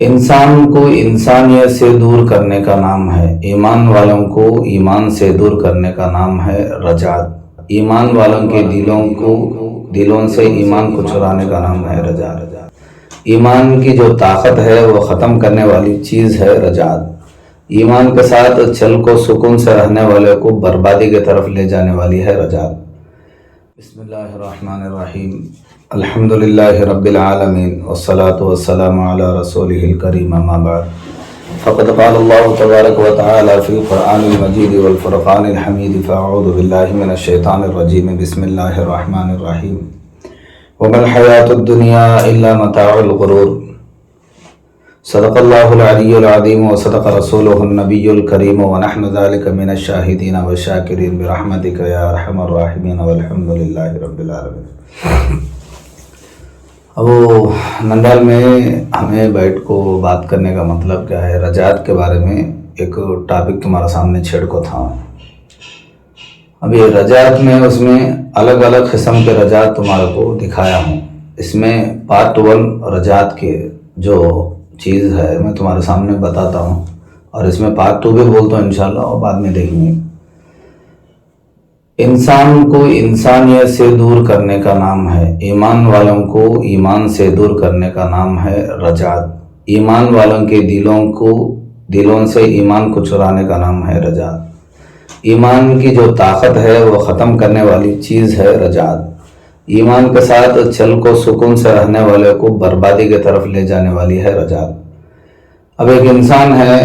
انسان کو انسانیت سے دور کرنے کا نام ہے، ایمان والوں کو ایمان سے دور کرنے کا نام ہے رجعت۔ ایمان والوں کے دلوں سے ایمان کو چرانے کا نام ہے رجعت۔ ایمان کی جو طاقت ہے وہ ختم کرنے والی چیز ہے رجعت۔ ایمان کے ساتھ چل کو سکون سے رہنے والے کو بربادی کی طرف لے جانے والی ہے رجعت۔ بسم اللہ الرحمن الرحیم، الحمدللہ رب العالمین، والصلاة والسلام علی رسولہ الکریم، اما بعد فقد قال اللہ تبارک و تعالی فی القرآن المجید والفرقان الحمید، فاعوذ باللہ من الشیطان الرجیم، بسم اللہ الرحمن الرحیم، وما الحیاة الدنیا الا متاع الغرور، صدق اللہ العلی العظیم وصدق رسولہ النبی الکریم، ونحن ذلک من الشاہدین والشاکرین برحمتک یا ارحم الراحمین، والحمدللہ رب العالمین۔ اب نندال میں ہمیں بیٹھ کو بات کرنے کا مطلب کیا ہے، رجعت کے بارے میں ایک ٹاپک تمہارا سامنے چھیڑ کو تھا۔ اب یہ رجعت میں اس میں الگ الگ قسم کے رجعت تمہارے کو دکھایا ہوں۔ اس میں پارٹ 1 رجعت کے جو چیز ہے میں تمہارے سامنے بتاتا ہوں، اور اس میں پارٹ 2 بھی بولتا ہوں انشاءاللہ، اور بعد میں دیکھیں گے۔ انسان کو انسانیت سے دور کرنے کا نام ہے، ایمان والوں کو ایمان سے دور کرنے کا نام ہے رجعت۔ ایمان والوں کے دلوں سے ایمان کو چرانے کا نام ہے رجعت۔ ایمان کی جو طاقت ہے وہ ختم کرنے والی چیز ہے رجعت۔ ایمان کے ساتھ چل کو سکون سے رہنے والے کو بربادی کی طرف لے جانے والی ہے رجعت۔ اب ایک انسان ہے،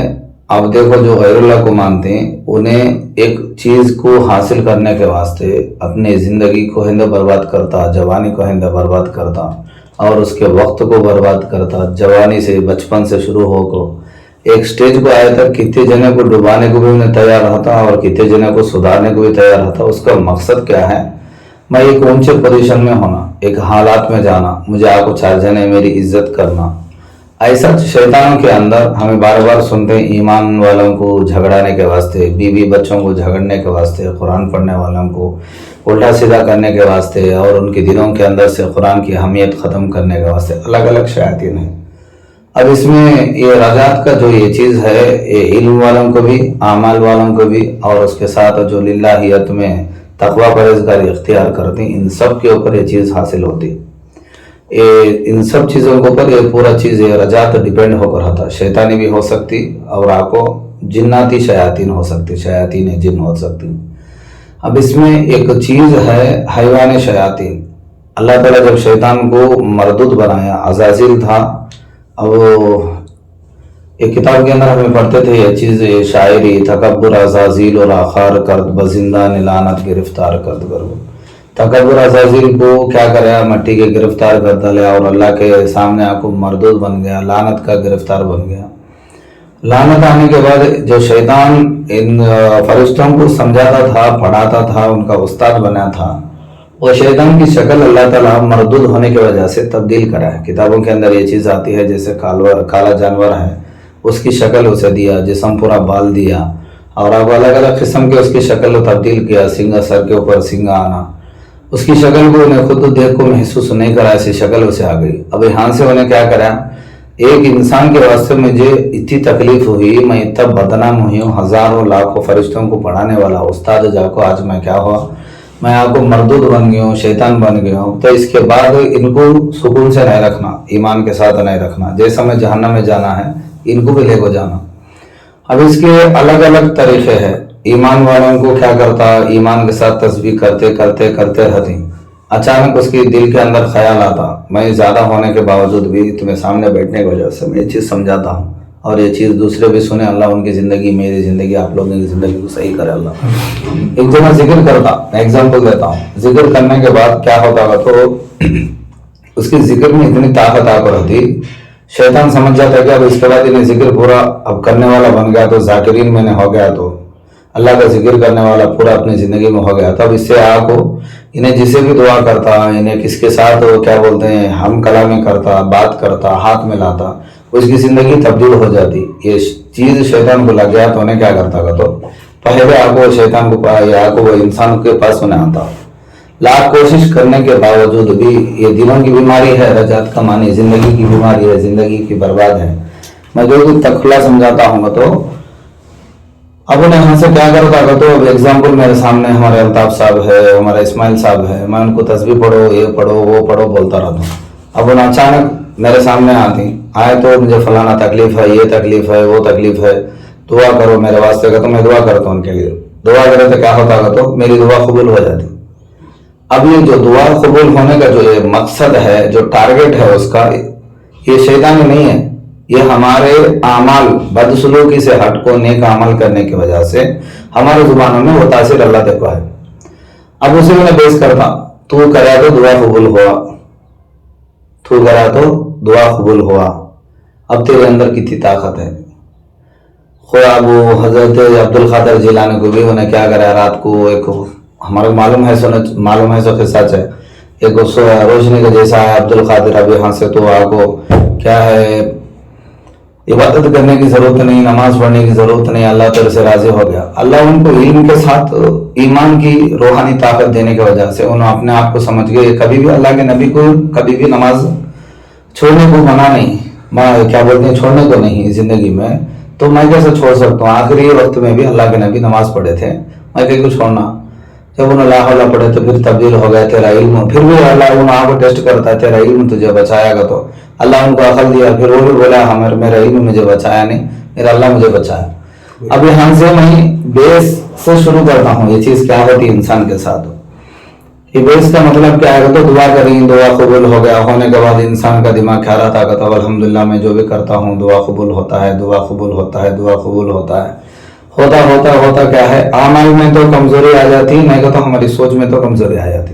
آپ دیکھو جو غیر اللہ کو مانتے ہیں، انہیں ایک چیز کو حاصل کرنے کے واسطے اپنی زندگی کو ہندہ برباد کرتا، جوانی کو ہندہ برباد کرتا، اور اس کے وقت کو برباد کرتا۔ جوانی سے بچپن سے شروع ہو کر ایک سٹیج کو آیا تک کتنے جنے کو ڈبانے کو بھی انہیں تیار رہتا، اور کتنے جنے کو سدھارنے کو بھی تیار رہتا۔ اس کا مقصد کیا ہے؟ میں ایک اونچے پوزیشن میں ہونا، ایک حالات میں جانا، مجھے آپ کو 4 جنے میری عزت کرنا۔ ایسا شیطانوں کے اندر ہمیں بار بار سنتے ہیں، ایمان والوں کو جھگڑانے کے واسطے، بیوی بچوں کو جھگڑنے کے واسطے، قرآن پڑھنے والوں کو الٹا سیدھا کرنے کے واسطے، اور ان کے دلوں کے اندر سے قرآن کی اہمیت ختم کرنے کے واسطے الگ الگ شیاطین ہیں۔ اب اس میں یہ رجعت کا جو یہ چیز ہے، یہ علم والوں کو بھی، اعمال والوں کو بھی، اور اس کے ساتھ جو للہیت میں تقوی پرہیزگاری اختیار کرتے ہیں، ان سب کے اوپر یہ چیز حاصل ہوتی۔ ان سب چیزوں کے اوپر یہ پورا چیز یہ رجعت ڈیپینڈ ہو کر رہتا۔ شیطانی بھی ہو سکتی، اور آپ کو جناتی شیاطین ہو سکتی، شیاطین جن ہو سکتی۔ اب اس میں ایک چیز ہے حیوان شیاطین۔ اللہ تعالیٰ جب شیطان کو مردود بنایا، عزازیل تھا۔ اب ایک کتاب کے اندر ہمیں پڑھتے تھے یہ چیز، یہ شاعری، تکبر عزازیل اور آخار کرد بزندان لعنت گرفتار کرد کرو۔ تکبر عزازیل کو کیا کریا، مٹی کے گرفتار کر ڈالیا، اور اللہ کے سامنے آپ کو مردود بن گیا، لعنت کا گرفتار بن گیا۔ لعنت آنے کے بعد جو شیطان ان فرشتوں کو سمجھاتا تھا، پڑھاتا تھا، ان کا استاد بنا تھا، وہ شیطان کی شکل اللہ تعالیٰ مردود ہونے کی وجہ سے تبدیل کرا ہے۔ کتابوں کے اندر یہ چیز آتی ہے، جیسے کالا جانور ہے، اس کی شکل اسے دیا، جسم پورا بال دیا، اور اب الگ الگ قسم کے اس کی شکل تبدیل کیا، سنگا سر کے اوپر سنگا آنا، اس کی شکل کو انہیں خود دیکھ کو محسوس نہیں کرا، ایسی شکل اسے آ گئی۔ اب یہاں سے انہیں کیا کرا، ایک انسان کے واسطے مجھے اتنی تکلیف ہوئی، میں اتنا بدنام ہوئی ہوں، ہزاروں لاکھوں فرشتوں کو پڑھانے والا استاد جا کو آج میں کیا ہوا، میں آپ کو مردود بن گیا ہوں، شیطان بن گیا ہوں۔ تو اس کے بعد ان کو سکون سے نہیں رکھنا، ایمان کے ساتھ نہیں رکھنا، جیسا میں جہنم میں جانا ہے ان کو بھی لے کو جانا۔ اب اس کے الگ الگ طریقے ہیں۔ ایمان والوں کو کیا کرتا، ایمان کے ساتھ تسبیح کرتے کرتے کرتے رہتے، اچانک اس کی دل کے اندر خیال آتا، میں زیادہ ہونے کے باوجود بھی تمہیں سامنے بیٹھنے کی وجہ سے میں یہ چیز سمجھاتا ہوں، اور یہ چیز دوسرے بھی سنیں، اللہ ان کی زندگی، میری زندگی، آپ لوگوں کی زندگی کو صحیح کرے اللہ۔ ایک جگہ ذکر کرتا، میں ایگزامپل دیتا ہوں، ذکر کرنے کے بعد کیا ہوتا گا، تو اس کی ذکر میں اتنی طاقت آ کر رہتی، شیطان سمجھ جاتا کہ اب اس کے بعد انہیں ذکر پورا اب کرنے والا بن گیا، تو ذاکرین میں نے ہو گیا، تو اللہ کا ذکر کرنے والا پورا اپنی زندگی میں ہو گیا۔ تب اس سے آپ کو انہیں جسے بھی دعا کرتا، انہیں کس کے ساتھ کیا بولتے ہیں، ہم کلامی کرتا، بات کرتا، ہاتھ میں لاتا، اس کی زندگی تبدیل ہو جاتی۔ یہ چیز شیطان کو لگ گیا تو انہیں کیا کرتا گا، تو پہلے آپ کو شیطان کو وہ انسان کے پاس انہیں آتا، لاکھ کوشش کرنے کے باوجود بھی۔ یہ دلوں کی بیماری ہے، رجعت کا معنی زندگی کی بیماری ہے، زندگی کی برباد ہے۔ मैं जो भी तखला समझाता हूँ तो अब उन्हें यहाँ से क्या करता है तो अब एग्जाम्पल मेरे सामने हमारे अल्ताफ साहब है, हमारा इस्माइल साहब है, मैं उनको तस्बीह पढ़ो, ये पढ़ो, वो पढ़ो बोलता रहता हूँ। अब उन्हें अचानक मेरे सामने आए तो मुझे फलाना तकलीफ है, ये तकलीफ है, वो तकलीफ है, दुआ करो मेरे वास्ते का, तो मैं दुआ करता हूँ उनके लिए। दुआ करे तो क्या होता है तो मेरी दुआ कबूल हो जाती। अब ये जो दुआ कबूल होने का जो ये मकसद है, जो टारगेट है उसका, ये शैतानी नहीं है, ये हमारे आमाल बदसलूकी से हट को नेक अमल करने की वजह से हमारे जुबानों में वो तासीर अल्लाह देखा है। अब उसे मैंने बेस करता, तू करा तो दुआ कबूल हुआ, तू करा तो दुआ कबूल हुआ। अब तेरे अंदर कितनी ताकत है। खुदा वो हजरत अब्दुल कादिर जिलानी को भी उन्हें क्या करा, रात को एक हमारे मालूम है सो सच है, एक रोशनी के जैसा है अब्दुल कादिर, अब यहाँ से तो आपको क्या है, इबादत करने की जरूरत नहीं, नमाज पढ़ने की जरूरत नहीं, अल्लाह तेरे से राजी हो गया। अल्लाह उनको इल्म के साथ ईमान की रूहानी ताकत देने की वजह से उन्होंने अपने आप को समझ गए, कभी भी अल्लाह के नबी को कभी भी नमाज छोड़ने को मना नहीं, क्या बोलते हैं, छोड़ने को नहीं जिंदगी में, तो मैं कैसे छोड़ सकता हूँ। आखिरी वक्त में भी अल्लाह के नबी नमाज पढ़े थे, मैं कहीं को छोड़ना। जब उन्हें ला हौला पढ़े तो फिर तब्दील हो गया तेरा इल्म, फिर भी अल्लाह वहाँ को टेस्ट करता है, तेरा इल्म तुझे बचाएगा, तो अल्लाह उनको अकल दिया, फिर वो भी बोला हमारे मेरा इल्म मुझे बचाया नहीं, मेरा अल्लाह मुझे बचाया। अब यहाँ से मैं बेस से शुरू करता हूँ, ये चीज क्या होती है इंसान के साथ। ये बेस का मतलब क्या है तो दुआ करी, दुआ कबूल हो गया, होने के बाद इंसान का दिमाग क्या रहता है, तो अल्हम्दुलिल्लाह मैं जो भी करता हूँ दुआ कबूल होता है, दुआ कबूल होता है, दुआ कबूल होता है। होता होता होता क्या है, आमाल में तो कमजोरी आ जाती, नहीं तो हमारी सोच में तो कमजोरी आ जाती।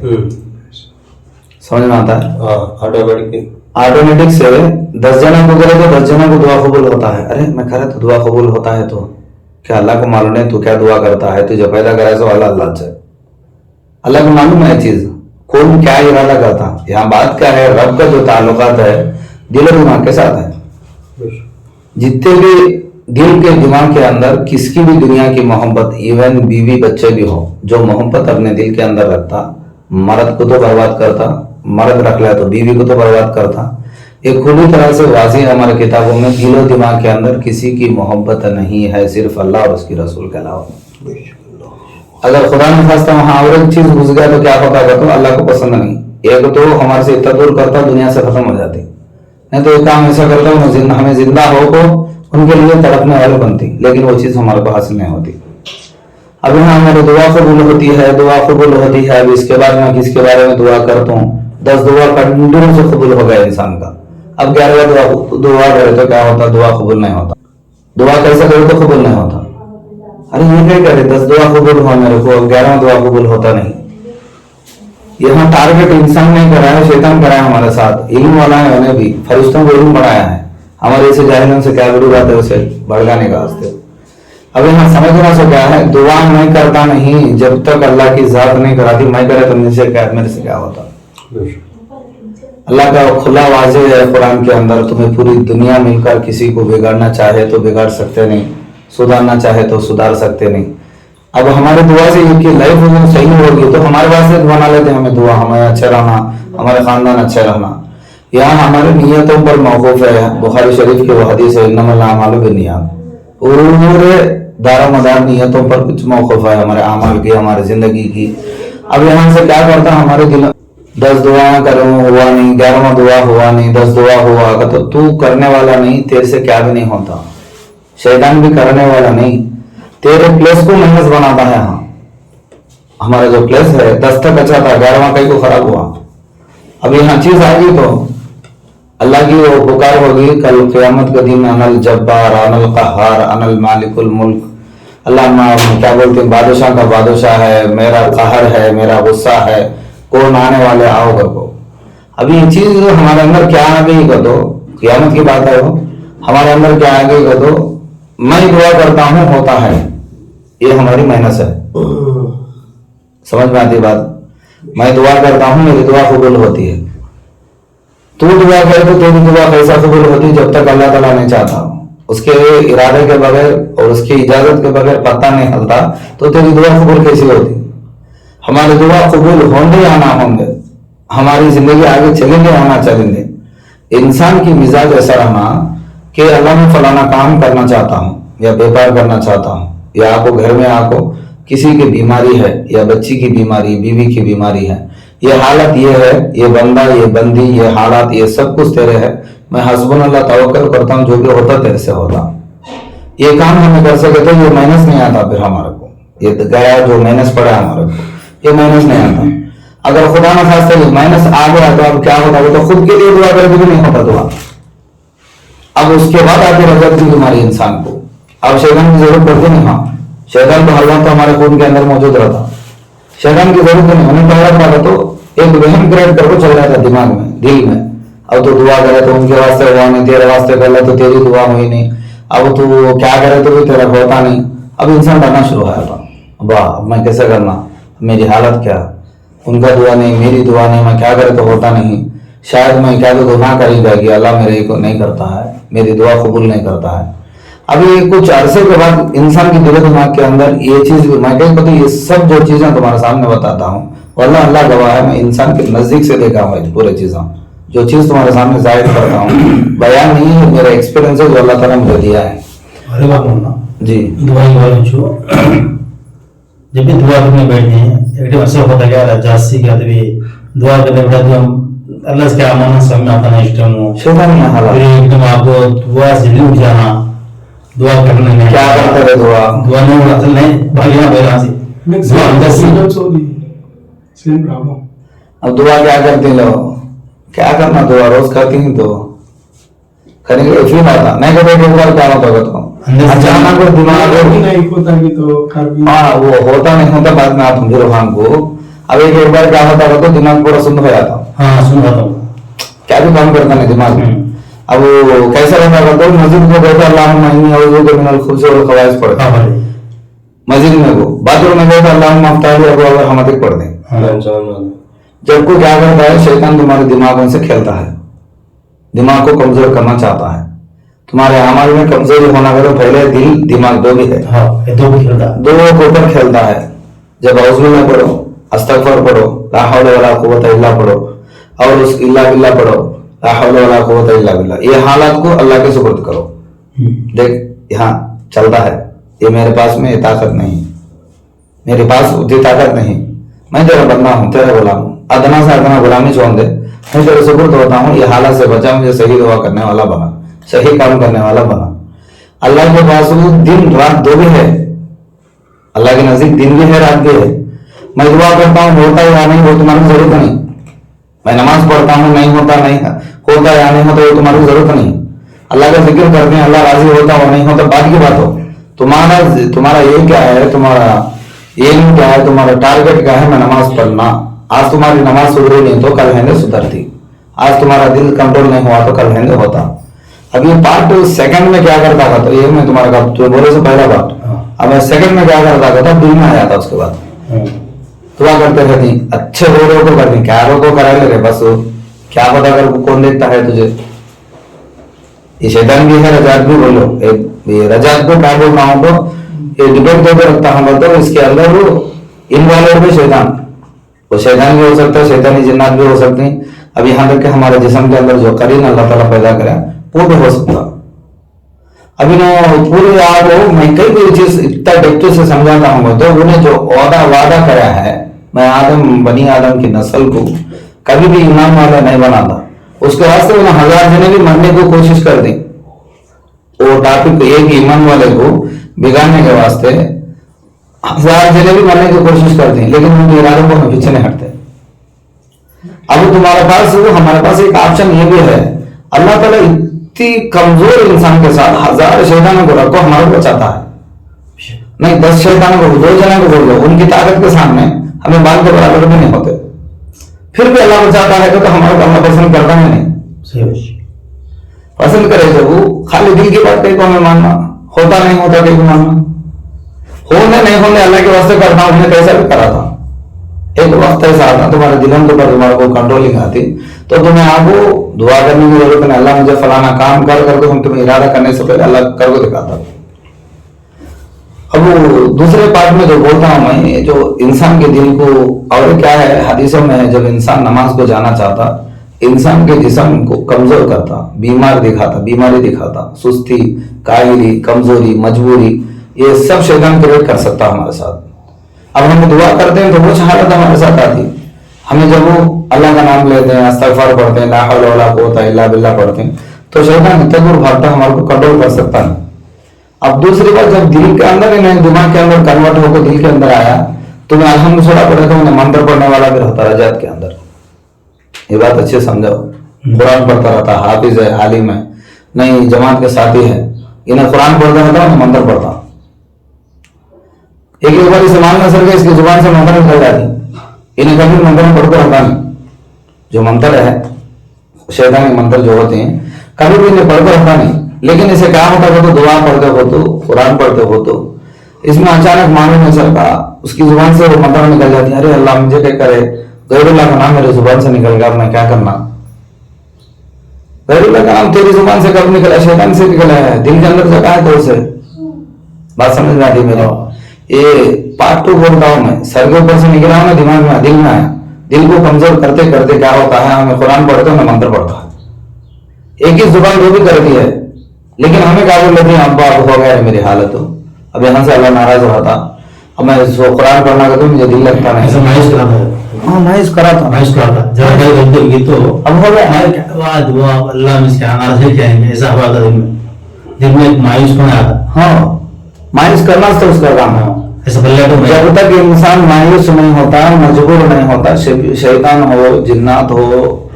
समझ में आता है, ऑटोमेटिक से 10 जना को करे तो 10 जना को दुआ कबूल होता है। अरे मैं करे तो दुआ कबूल होता है, तो क्या अल्लाह को मालूम है तू क्या दुआ करता है, तुझे पैदा कराए सो अल्लाह से, अल्लाह को मालूम है चीज, कौन क्या इरादा करता। यहाँ बात क्या है, रब का जो ताल्लुकात है दिल और दिमाग के साथ है। जितने भी दिल के दिमाग के अंदर किसकी भी दुनिया की मोहब्बत, इवन बीवी बच्चे भी हो, जो मोहब्बत अपने दिल के अंदर रखता, मर्द को तो बर्बाद करता, मर्द रख लिया तो बीवी को तो बर्बाद करता। एक खुली तरह से वाज़ी हमारे किताबों में दिल और दिमाग के अंदर किसी की मोहब्बत नहीं है, सिर्फ अल्लाह और उसकी रसूल के अलावा। अगर खुदा ने खास्ता वहां और एक चीज घुस गया तो क्या होता है, तो अल्लाह को पसंद नहीं, एक तो हमारे से इतना दूर करता, दुनिया से खत्म हो जाती, नहीं तो एक काम ऐसा करता हमें जिंदा हो को उनके लिए तड़पने वाले बनती, लेकिन वो चीज हमारे को हासिल नहीं होती। अब यहाँ हमारी दुआ कबूल होती है, दुआ कबूल होती है। अब इसके बाद मैं किसके बारे में दुआ करता हूँ, 10 दुआ कंटिन्यू से कबूल हो गया इंसान का। अब 11वां दुआ करे तो क्या होता, दुआ कबूल नहीं होता। दुआ कैसे करे तो कबूल नहीं होता। अरे ये क्या करे, 10 दुआ कबूल हुआ मेरे को, 11वां दुआ कबूल होता नहीं। यहाँ टारगेट इंसान नहीं कराया, शैतान कराया हमारे साथ। इल्म वाला है, उन्हें भी फरिश्तों को इल्म बढ़ाया है, हमारे इसे जाहिलों से क्या बड़ी बात है उसे भड़काने का वास्ते। अब यहाँ समझना से क्या है, दुआ मैं करता नहीं जब तक अल्लाह की जात नहीं कराती, मैं करे तो मेरे से क्या होता। अल्लाह का खुला वाजे है कुरान के अंदर, तुम्हें पूरी दुनिया मिलकर किसी को बिगाड़ना चाहे तो बिगाड़ सकते नहीं, सुधारना चाहे तो सुधार सकते नहीं। अब हमारे दुआ से ये लाइफ सही होगी तो हमारे वास्ते बना लेते हैं हमें दुआ, हमें अच्छा रहना, हमारे खानदान अच्छा रहना। यहाँ हमारे नियतों पर मौकूफ है। बुखारी शरीफ की वो हदीस है, इन्नमल अमालु बिन्नियात, पूरे दारो मदार नियतों पर कुछ मौकूफ है, हमारे अमाल की, हमारी जिंदगी की। अब यहाँ से क्या करता, हमारे दिल 10 दुआ करूँ हुआ नहीं, 11वां दुआ हुआ नहीं, 10 दुआ हुआ तो तू करने वाला नहीं, तेरे से क्या भी नहीं होता। शैतान भी करने वाला नहीं, तेरे प्लेस को माइनस बनाता है। हाँ, हमारा जो प्लेस है 10 तक अच्छा था, 11वां कहीं को खराब हुआ। अब यहाँ चीज आ गई तो अल्लाह की वो पुकार होगी कल क़यामत के दिन, अनल जब्बार, अनल क़हार, अनल मालिकुल मुल्क। अल्लाह क्या बोलते हैं, बादशाह का बादशाह है, मेरा कहर है, मेरा गुस्सा है, कौन आने वाले आओ घर को। अभी ये चीज हमारे अंदर क्या आ गई कर दो, क़यामत की बात है वो, हमारे अंदर क्या आ गई कर दो, मैं दुआ करता हूँ होता है, ये हमारी मेहनत है। समझ में आती बात, मैं दुआ करता हूँ मेरी दुआ कबूल होती है। तू दुआ करे तो तेरी दुआ कैसा कबूल होती, जब तक अल्लाह ताला नहीं चाहता, उसके इरादे के बगैर और उसकी इजाजत के बगैर पत्ता नहीं हलता, तो तेरी दुआ कबूल कैसी होती। हमारी दुआ कबूल होंगे या ना होंगे, हमारी जिंदगी आगे चलेंगे या ना चलेंगे। इंसान की मिजाज ऐसा रहना, کہ اللہ میں فلانا کام کرنا چاہتا ہوں یا بیپار کرنا چاہتا ہوں، یا آپ کو گھر میں آپ کو کسی کی بیماری ہے یا بچی کی بیماری، بیوی کی بیماری ہے، یہ حالت یہ ہے، یہ بندہ یہ بندی یہ حالات یہ سب کچھ تیرے ہے، میں حسبن اللہ توکل کرتا ہوں، جو بھی ہوتا تیرے سے ہوتا، یہ کام ہمیں کر سکے تو یہ مائنس نہیں آتا، پھر ہمارے کو یہ گیا جو مائنس پڑا ہمارے کو یہ مائنس نہیں آتا۔ اگر خدا نہ خواستہ یہ مائنس آ گیا تو اب کیا ہوتا، وہ تو خود کے لیے دعا کر کے بھی نہیں ہوتا دعا، اب اس کے بعد آتی رجعت کی بیماری انسان کو، اب شیطان کی ضرورت پڑتی نہیں۔ ہاں شیطان تو ہر وقت ہمارے خون کے اندر موجود رہتا، شیطان کی ضرورت نہیں، ہمیں پہلا پڑا تو ایک وہم کریٹ کر کے چل رہا تھا دماغ میں دل میں، اب تو دعا کرے تو ان کے واسطے ہوا نہیں، تیرے واسطے کر لے تو تیری دعا ہوئی نہیں، اب تو کیا کرے تو بھی تیرا ہوتا نہیں، اب انسان ڈرنا شروع ہوا تھا، واہ اب میں کیسے کرنا، میری حالت کیا، ان کا دعا نہیں میری دعا نہیں، میں کیا کرے تو ہوتا نہیں، شاید میں کیا تو گناہ کر ہی گیا کہ اللہ میرے کو نہیں کرتا ہے، میری دعا قبول نہیں کرتا ہے۔ ابھی کچھ عرصے کے بعد انسان کی دل و دماغ کے اندر یہ چیز میں کہیں پتہ یہ سب جو چیزیں تمہارے سامنے بتاتا ہوں واللہ اللہ گواہ ہے، میں انسان کے نزدیک سے دیکھا ہوں پورے چیزیں، جو چیز تمہارے سامنے ظاہر کرتا ہوں بیان نہیں ہے، میرا ایکسپیرینس ہے جو اللہ تعالیٰ نے مجھے دیا ہے۔ جی دعا جب بھی دعا کرنے بیٹھے ہیں ایک دم ایسا ہوتا گیا جاسی کیا تو دعا کرنے بیٹھا تو ہم اللہ سے کیا ماننا سمجھ آتا نہیں اس ٹائم شیطان میں حالات ایک دم آپ کو دعا سے نہیں اٹھ جانا، دعا کرنے میں کیا کرتے رہے دعا نہیں اٹھاتا نہیں بھاگنا بہرا سے اب دعا کیا کرتی لو کیا کرنا، دعا روز کرتی ہیں تو کریں گے فیل آتا نہیں کرتے ایک بار کیا ہوتا ہوگا تو اچانک وہ دماغ ہاں وہ ہوتا نہیں ہوتا بعد میں آپ سمجھو روحان کو، اب ایک بار کیا ہوتا ہوگا تو دماغ پورا سن ہو جاتا، ہاں سن رہا ہوں کیا بھی کام کرتا نہیں دماغ میں، اب وہ کیسا رہتا ہوگا تو مسجد میں بیٹھا اللہم انی اعوذ بک من الخبث والخبائث پڑھتا مسجد میں، وہ باتھ روم میں بیٹھا اللہم افتح لی ابواب رحمتک پڑھ دیں، جب کو کیا کرتا ہے شیطان تمہارے دماغوں سے کھیلتا ہے، دماغ کو کمزور کرنا چاہتا ہے، تمہارے اعمال میں کمزوری ہونا کرو، پہلے دل دماغ دو بھی ہے، دو کے اوپر کھیلتا ہے، جب اعوذ باللہ پڑھو استغفار پڑھو لا حول ولا قوت الا پڑھو اور اس الا باللہ پڑھو لا حول ولا قوت الا باللہ، یہ حالات کو اللہ کے سپرد کرو، دیکھ یہاں چلتا ہے، یہ میرے پاس میں یہ طاقت نہیں، میرے پاس اتنی طاقت نہیں، میں تیرا بندہ ہوں تیرا غلام ہوں، ادنا سے ادنا غلامی چھوڑ دے، میں تیرے سپرد ہوتا ہوں، یہ حالات سے بچا، مجھے صحیح دعا کرنے والا بنا، صحیح کام کرنے والا بنا۔ اللہ کے پاس وہ دن رات دو بھی ہے، اللہ کے نزدیک دن بھی ہے رات بھی ہے، میں دعا کرتا ہوں ہوتا یا نہیں وہ تمہاری ضرورت نہیں، میں نماز پڑھتا ہوں نہیں ہوتا نہیں ہوتا یا نہیں ہوتا وہ تمہاری ضرورت نہیں، اللہ کا ذکر کرتے ہیں اللہ راضی ہوتا ہو نہیں ہوتا بعد کی بات ہو، تمہارا یہ کیا ہے، تمہارا یہ کیا ہے، تمہارا ٹارگیٹ کیا ہے، میں نماز پڑھنا، آج تمہاری نماز سدھری نہیں تو کل ہندے سدھرتی، آج تمہارا دل کنٹرول نہیں ہوا تو کل ہندے ہوتا۔ اب یہ پارٹ سیکنڈ میں کیا کرتا تھا تو یہ میں تمہارا بولے سے پہلا پارٹ، اب میں سیکنڈ میں کیا کرتا تھا دل میں آ جاتا، اس کے بعد دعا کرتے رہتی اچھے ہو رہے کو کرنی کیا رو کو کرا لے رہے، بس کیا پتا کر کون دیکھتا ہے تجھے، یہ شیطان بھی ہے رجعت بھی بولو، یہ رجعت کو کیا بولتا ہوں تو یہ ڈبیٹ دے کے رکھتا ہوں، مطلب اس کے اندر وہ انوالوڈ ہے شیطان، وہ شیطان بھی ہو سکتا ہے، شیطانی جنات بھی ہو سکتے ہیں، اب یہاں تک کہ ہمارے جسم کے اندر جو قرین اللہ تعالیٰ پیدا کرے وہ بھی ہو سکتا۔ ابھی نا پورے آپ میں کئی کوئی چیز اتنا ڈیپتھ سے سمجھاتا ہوں تو انہیں جو وعدہ کرا ہے میں بنی آدم کی نسل کو کبھی بھی ایمان والا نہیں بناتا، اس کے واسطے انہیں 1000 جنے بھی مرنے کو کوشش کر دی، وہ ٹاپک ایک ایمان والے کو بگاڑنے کے واسطے 1000 جنے بھی مرنے کی کوشش کرتے ہیں، لیکن ان کے ارادوں کو ہم پیچھے نہیں ہٹتے۔ اب تمہارے پاس ہمارے پاس ایک آپشن یہ بھی ہے، اللہ تعالیٰ اتنی کمزور انسان کے ساتھ 1000 شیطانوں کو رکھو ہمارے کو بچاتا ہے، نہیں 10 شیطانوں کو 2 جنوں کو بول دو، ان کی طاقت کے سامنے ہمیں بال کے برابر بھی نہیں ہوتے، پھر بھی اللہ بچاتا ہے تو ہمارے کو اللہ پسند کرتا ہے نہیں، پسند کرے جب وہ خالی دل کی بات کہیں کو ہمیں ماننا، ہوتا نہیں ہوتا کہیں کو ماننا، ہونے نہیں ہونے اللہ کے واسطے کرتا ہوں، کیسا بھی کرا تھا، ایک وقت ایسا آتا تمہارے دلوں کے اوپر تمہارے کو کنٹرولنگ آتی تو تمہیں آپ کو دعا کرنے کی ضرورت نہیں، اللہ مجھے فلانا کام کر کے ہم تمہیں ارادہ کرنے سے پہلے اللہ کر کو دکھاتا۔ اب دوسرے پارٹ میں جو بولتا ہوں میں جو انسان کے دل کو، اور کیا ہے حدیثوں میں ہے جب انسان نماز کو جانا چاہتا इंसान के जिस्म को कमजोर करता, बीमारी दिखाता, सुस्ती, काहिली, कमजोरी, मजबूरी, ये सब शैतान क्रिएट कर सकता हमारे साथ। अब हम दुआ करते हैं तो कुछ हालत हमारे साथ आती, हमें जब वो अल्लाह का नाम लेते हैं, इस्तगफार पढ़ते हैं, ला हौला वला कुव्वता इल्ला बिल्लाह पढ़ते हैं, तो शैतान इतना दूर भागता हमारे को कंट्रोल कर सकता नहीं। अब दूसरी बात, जब दिल के अंदर नहीं, दिमाग के अंदर कन्वर्ट होकर दिल के अंदर आया, तो मैं अल्हम्दुलिल्लाह पढ़ा था, मैंने मंत्र पढ़ने वाला भी रहता रजात के अंदर। ये बात अच्छे समझो, कुरान पढ़ता रहता, हाफिज है, आलिम है, नहीं जमात के साथी है, इन्हें कुरान पढ़ता रहता, उन्हें मंत्र पढ़ता। एक बार इसे मानना सर के इसकी जुबान से मंत्र निकल जाती, इन्हें कभी मंत्र पढ़ते रहता नहीं। जो मंत्र है, शैतानी मंत्र जो होते हैं, कभी भी इन्हें पढ़ते रहता नहीं। लेकिन इसे क्या होता है, तो दुआ पढ़ते हो तो, कुरान पढ़ते हो तो, इसमें अचानक मालूम है सर का, उसकी जुबान से वो मंत्र निकल जाती है, अरे अल्लाह मुझे क्या करे, गैरुल्लाह का नाम मेरी जुबान से निकल गया, मैं क्या करना। गैरुल्लाह का नाम तेरी जुबान से कब निकला, शैतान से निकला है, दिल के अंदर जगह है तो उसे। बात समझ में आती मेरे, ये पार्ट 2 बोलता हूं मैं, सर के ऊपर से निकला हूं ना, दिमाग में दिल में आया, दिल को कमजोर करते करते क्या होता है, हमें कुरान पढ़ते हो ना मंत्र पढ़ता है, एक ही जुबान वो भी करती है, लेकिन हमें क्या बोल लेते हैं, अब्बा अब हो गया मेरी हालत हो, अब यहाँ से अल्लाह नाराज रहता, अब मैं कुरान पढ़ना का तो मुझे दिल लगता नहीं। ऐसा मायूस करा था, हाँ मायूस करा था, जरा कहीं गलती होगी तो अब हो गया। अल्लाह में क्या नाराज है, क्या है, ऐसा हुआ था दिल में एक मायूस पन आया था। हाँ, मायूस करना तो उसका काम है। ऐसा बल्ला तो जब तक इंसान मायूस नहीं होता, मजबूर नहीं होता, शैतान हो, जिन्नात हो,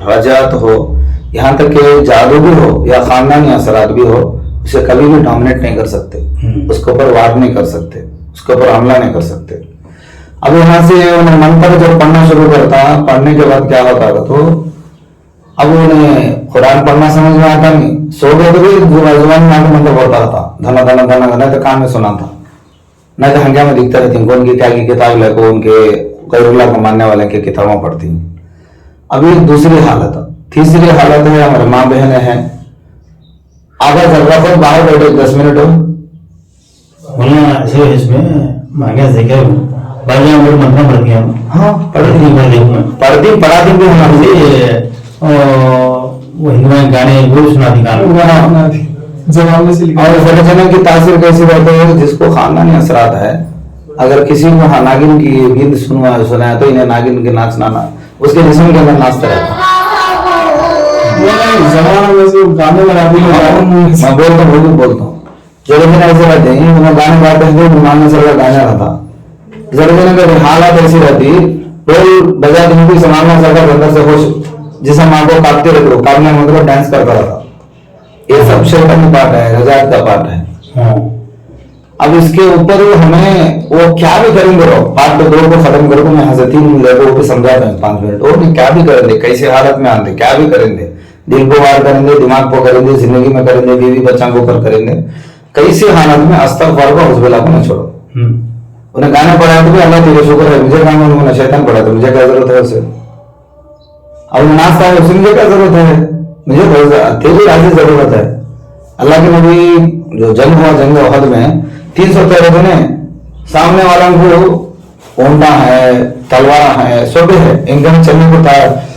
रजात हो, यहाँ तक कि जादू भी हो या खानदानी असरात भी हो, उसे कभी भी डोमिनेट नहीं कर सकते, उसके ऊपर वार नहीं कर सकते, उसके ऊपर हमला नहीं कर सकते। अब यहाँ से उन्हें मंत्र जब पढ़ना शुरू करता, पढ़ने के बाद क्या होता था, तो अब उन्हें कुरान पढ़ना समझ में आता नहीं, सो गए तो भी जुबान में आके मंत्र पढ़ता रहता, धना धना धना धना, तो कान में सुना था, नहीं तो हंगामे दिखते रहती, उनकी क्या की किताब लेको उनके गैरुल्लाह को मानने वाले की किताबें पढ़ती। अभी दूसरी हालत, तीसरी हालत है, हमारे माँ बहनें हैं, आधा झगड़ा को बाहर बैठे 10 मिनट हो बोलना ऐसे इसमें मांगे देखे बालियां और मंत्र पढ़ती हैं। हाँ पढ़ती पढ़ाती भी हमारी वो हिंदी में गाने वो सुनाती गाने जवाब से लिखा और फलजने की तासीर कैसी रहती है, जिसको खानदानी असरात है, अगर किसी को नागिन की गीत सुना है तो इन्हें नागिन के नाच नाना उसके जिस्म के अंदर नाचता रहता है। जमाना में से गाने लगाती है, मैं बोलता हूँ जो लोग ऐसे रहते हैं, उन्हें गाने गाते हैं, तो मानने से गाना रहता, जरूर अगर हालत ऐसी रहती, ढोल बजा दिन संभालना सरकार अंदर से खुश, जिसे माँ को काटते रहते, काटने मतलब डांस करता रहता। ये सब शैतानी पार्ट है, रजात का पार्ट है। अब इसके ऊपर हमें वो क्या भी करेंगे, पार्ट 2 को खत्म करो, मैं यहाँ से 3 मिनट वो भी समझाते हैं 5 मिनट, और क्या भी करेंगे, कैसे हालत में आते, क्या भी करेंगे, दिल को वार करेंगे, दिमाग को करेंगे, जिंदगी में करेंगे, बीवी बच्चों को कर करेंगे, कैसी हालत में अस्तगफार को हुज़बिल्लाह को न छोड़ो। उन्हें गाना पढ़ाया तो भी अल्लाह तेरे शुक्र है, मुझे गाना उन्होंने शैतान पढ़ा तो मुझे क्या जरूरत है उसे, अब नाचता है उसे मुझे क्या जरूरत है, मुझे तेरी राजी जरूरत है। अल्लाह के नबी जो जंग हुआ, जंग उहद में 313 जने, सामने वालों को ऊंटा है, तलवार है, सोटे है, इनके में चलने को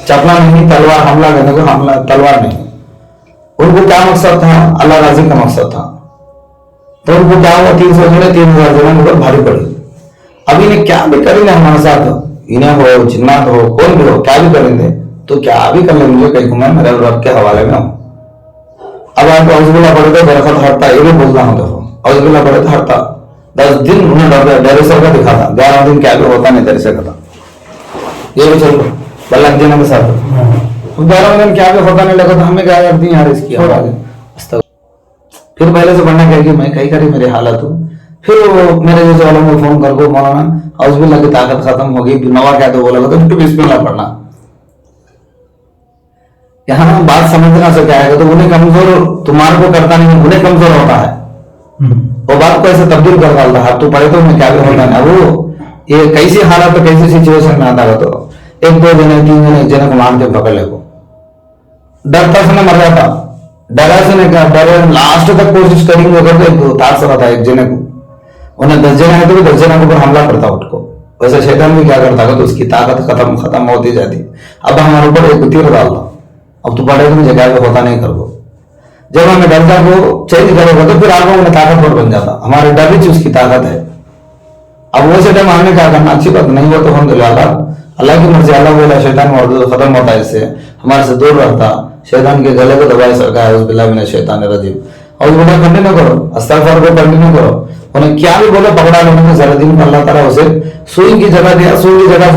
चपला नहीं, तलवार हमला करने को हमला तलवार नहीं। उनको क्या मकसद था, अल्लाह राजी का मकसद था, तो उनको क्या हुआ, 300 जने 3000 जने ऊपर भारी पड़ी। अब इन्हें क्या भी करेंगे हमारे साथ, इन्हें हो जिन्नात हो कौन भी हो, क्या भी करेंगे तो क्या भी कर लेंगे, मुझे कहीं मैं मेरे रब के हवाले में हूँ। अब आपको औज़बिल्लाह पढ़े तो बरकत हटता, ये भी बोलता हूँ, देखो औज़बिल्लाह पढ़े तो हटता, 10 दिन उन्हें डरे सर का दिखाता, 11 दिन क्या भी होता नहीं तेरे से कहता, ये भी चलो बल्लक देने के साथ 11 दिन क्या भी होता नहीं लगा, तो हमें क्या करती है यार इसकी आवाज। फिर पहले से पढ़ना क्या कि मैं कहीं करी मेरी हालत हूँ, फिर वो मेरे जैसे वालों को फोन कर को मौलाना औज़बिल्लाह की ताकत खत्म होगी, नवा क्या तो बोला तो फिर बिस्मिल्लाह पढ़ना। यहाँ बात समझना से क्या है, तो उन्हें कमजोर तुम्हारे को करता नहीं, उन्हें कमजोर होता है, वो बात को ऐसे तब्दील कर डालता है। तो पढ़े तो उन्हें क्या भी होता है, वो ये कैसी हालत तो कैसी सिचुएशन में आता है, तो 1-2 जने 3 जने एक जने को मार के पकड़ ले को डरता से मर जाता, डरा से नहीं क्या डरे, लास्ट तक कोशिश करेंगे अगर तो तार से रहता है एक जने को, उन्हें 10 जने आए तो 10 जने के ऊपर हमला करता उठको। वैसे शैतान भी क्या करता है, तो उसकी ताकत खत्म होती जाती। अब हमारे ऊपर एक तीर डालता, अब तो बड़े की जगह पे होता नहीं कर वो। जब हमें डरता को चेंज करेगा तो फिर आगे में ताकतवर बन जाता, हमारे डर ही उसकी ताकत है। अब वो से टाइम हमें क्या करना, अच्छी बात नहीं हो तो हम अल्लाह की मर्जी, अल्लाह बोला शैतान मर्द खत्म होता है, इससे हमारे से दूर रहता, शैतान के गले को दबाए सरका है, उस बिल्लाह मिनश शैतान रजीम। और बोला कंटिन्यू करो, अस्तगफार को कंटिन्यू करो, उन्हें क्या भी बोलो पकड़ा लो, उन्हें सारा दिन अल्लाह ताला उसे सुई की जगह दिया, सुई की जगह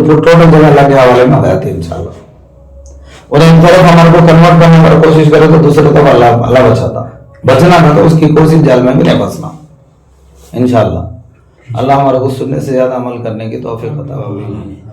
टोटल जगह अल्लाह के हवाले में गया थी इंशाल्लाह। उन्हें इन तरफ हमारे को कन्वर्ट करने की कोशिश करे तो दूसरे तरफ अल्लाह बचाता, बचना था तो उसकी कोशिश जाल में भी नहीं फंसना इंशाल्लाह। अल्लाह हमारे को सुनने से ज्यादा अमल करने की तौफीक अता फरमाए।